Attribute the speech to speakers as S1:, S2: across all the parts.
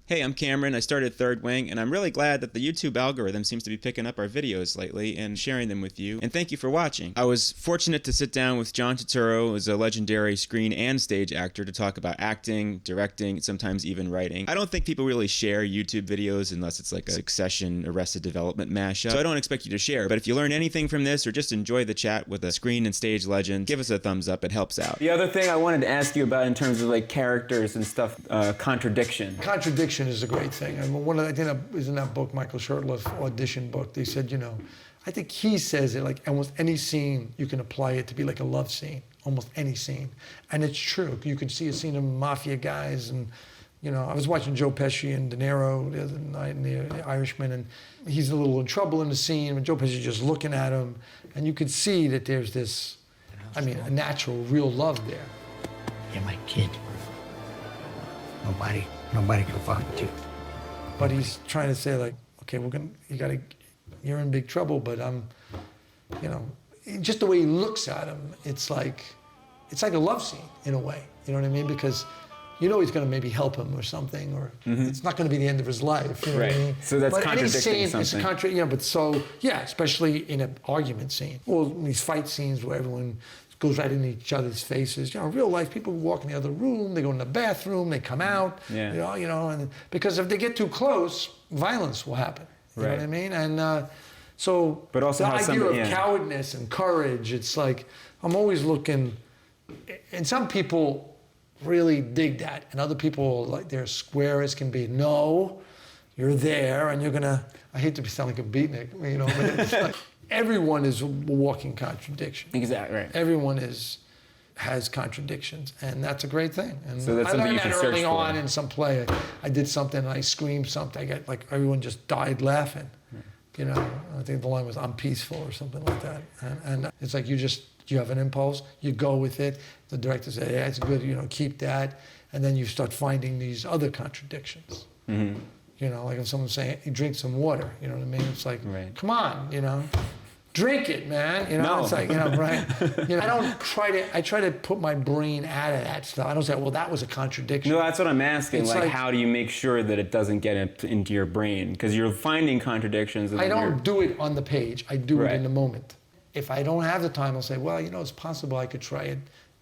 S1: Hey, I'm Cameron. I started Third Wing, and I'm really glad that the YouTube algorithm seems to be picking up our videos lately and sharing them with you. And thank you for watching. I was fortunate to sit down with John Turturro, who is a legendary screen and stage actor, to talk about acting, directing, sometimes even writing. I don't think people really share YouTube videos unless it's like a Succession, Arrested Development mashup, so I don't expect you to share. But if you learn anything from this or just enjoy the chat with a screen and stage legend, give us a thumbs up. It helps out.
S2: The other thing I wanted to ask you about in terms of like characters and stuff, contradiction.
S3: Contradiction is a great thing. I mean, I think it was in that book, Michael Shurtleff audition book, they said, you know, I think he says it like almost any scene, you can apply it to be like a love scene, almost any scene. And it's true. You can see a scene of mafia guys and, you know, I was watching Joe Pesci and De Niro the other night in The Irishman, and he's a little in trouble in the scene, and Joe Pesci's just looking at him, and you could see that there's this, I mean, a natural, real love there.
S4: You're my kid. Nobody can fuck with you.
S3: But he's trying to say like, okay, you're in big trouble, but you know, just the way he looks at him, it's like a love scene in a way. You know what I mean? Because you know he's going to maybe help him or something, or it's not going to be the end of his life. You know what I mean?
S2: So that's contradicting
S3: something. But so, yeah, especially in an argument scene. Or these fight scenes where everyone goes right into each other's faces. You know, in real life, people walk in the other room, they go in the bathroom, they come out, you know, and because if they get too close, violence will happen. You know what I mean? And so
S2: but also
S3: the idea of cowardness and courage, it's like, I'm always looking, and some people really dig that, and other people, like, they're square as can be. No, you're there, and you're gonna, I hate to sound like a beatnik, you know, but it's like, everyone is a walking contradiction.
S2: Exactly, right.
S3: Everyone has contradictions, and that's a great thing. And
S2: so that's something you can search for.
S3: I learned that early on in some play. I did something, and I screamed something. I got, like, everyone just died laughing. You know, I think the line was, I'm peaceful, or something like that. And it's like you have an impulse, you go with it. The director said, yeah, it's good, you know, keep that. And then you start finding these other contradictions. Mm-hmm. You know, like if someone's saying, you drink some water, you know what I mean? It's like, come on, you know, drink it, man. You know, it's like, you know, right? You know, I try to put my brain out of that stuff. I don't say, well, that was a contradiction.
S2: No, that's what I'm asking. Like, how do you make sure that it doesn't get into your brain? Because you're finding contradictions.
S3: I don't do it on the page. I do it in the moment. If I don't have the time, I'll say, well, you know, it's possible I could try it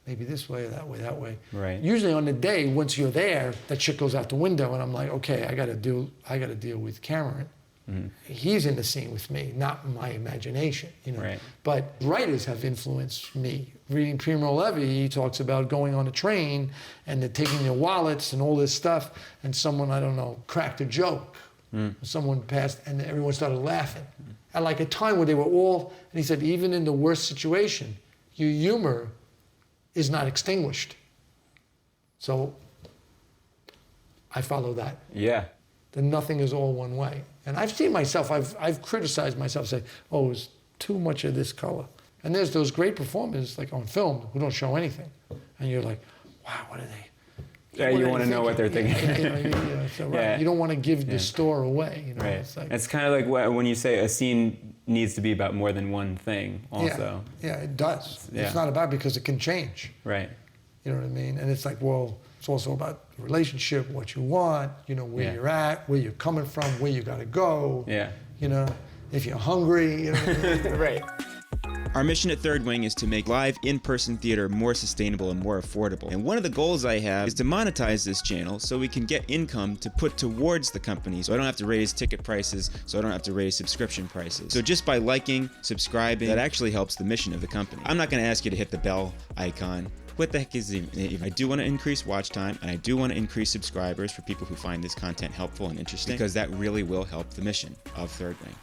S3: maybe this way or that way, that way.
S2: Right.
S3: Usually on the day, once you're there, that shit goes out the window, and I'm like, okay, I got to deal with Cameron. Mm-hmm. He's in the scene with me, not my imagination, you know.
S2: Right.
S3: But writers have influenced me. Reading Primo Levi, he talks about going on a train and they're taking their wallets and all this stuff, and someone, I don't know, cracked a joke. Someone passed, and everyone started laughing. At like a time where they were all, and he said, even in the worst situation, your humor is not extinguished. So I follow that.
S2: Yeah.
S3: Then nothing is all one way. And I've seen myself, I've criticized myself, say, oh, it's too much of this color. And there's those great performers, like on film, who don't show anything. And you're like, wow, what are they?
S2: Yeah, you want to know what they're thinking.
S3: You don't want to give the store away. You know?
S2: Right. It's kind of like when you say a scene needs to be about more than one thing also.
S3: Yeah, it does. It's not about, because it can change.
S2: Right.
S3: You know what I mean? And it's like, well, it's also about the relationship, what you want, you know, where you're at, where you're coming from, where you got to go.
S2: Yeah.
S3: You know, if you're hungry, you know what I mean?
S2: Right.
S1: Our mission at Third Wing is to make live in-person theater more sustainable and more affordable. And one of the goals I have is to monetize this channel so we can get income to put towards the company, so I don't have to raise ticket prices, so I don't have to raise subscription prices. So just by liking, subscribing, that actually helps the mission of the company. I'm not going to ask you to hit the bell icon. What the heck is it? I do want to increase watch time, and I do want to increase subscribers for people who find this content helpful and interesting, because that really will help the mission of Third Wing.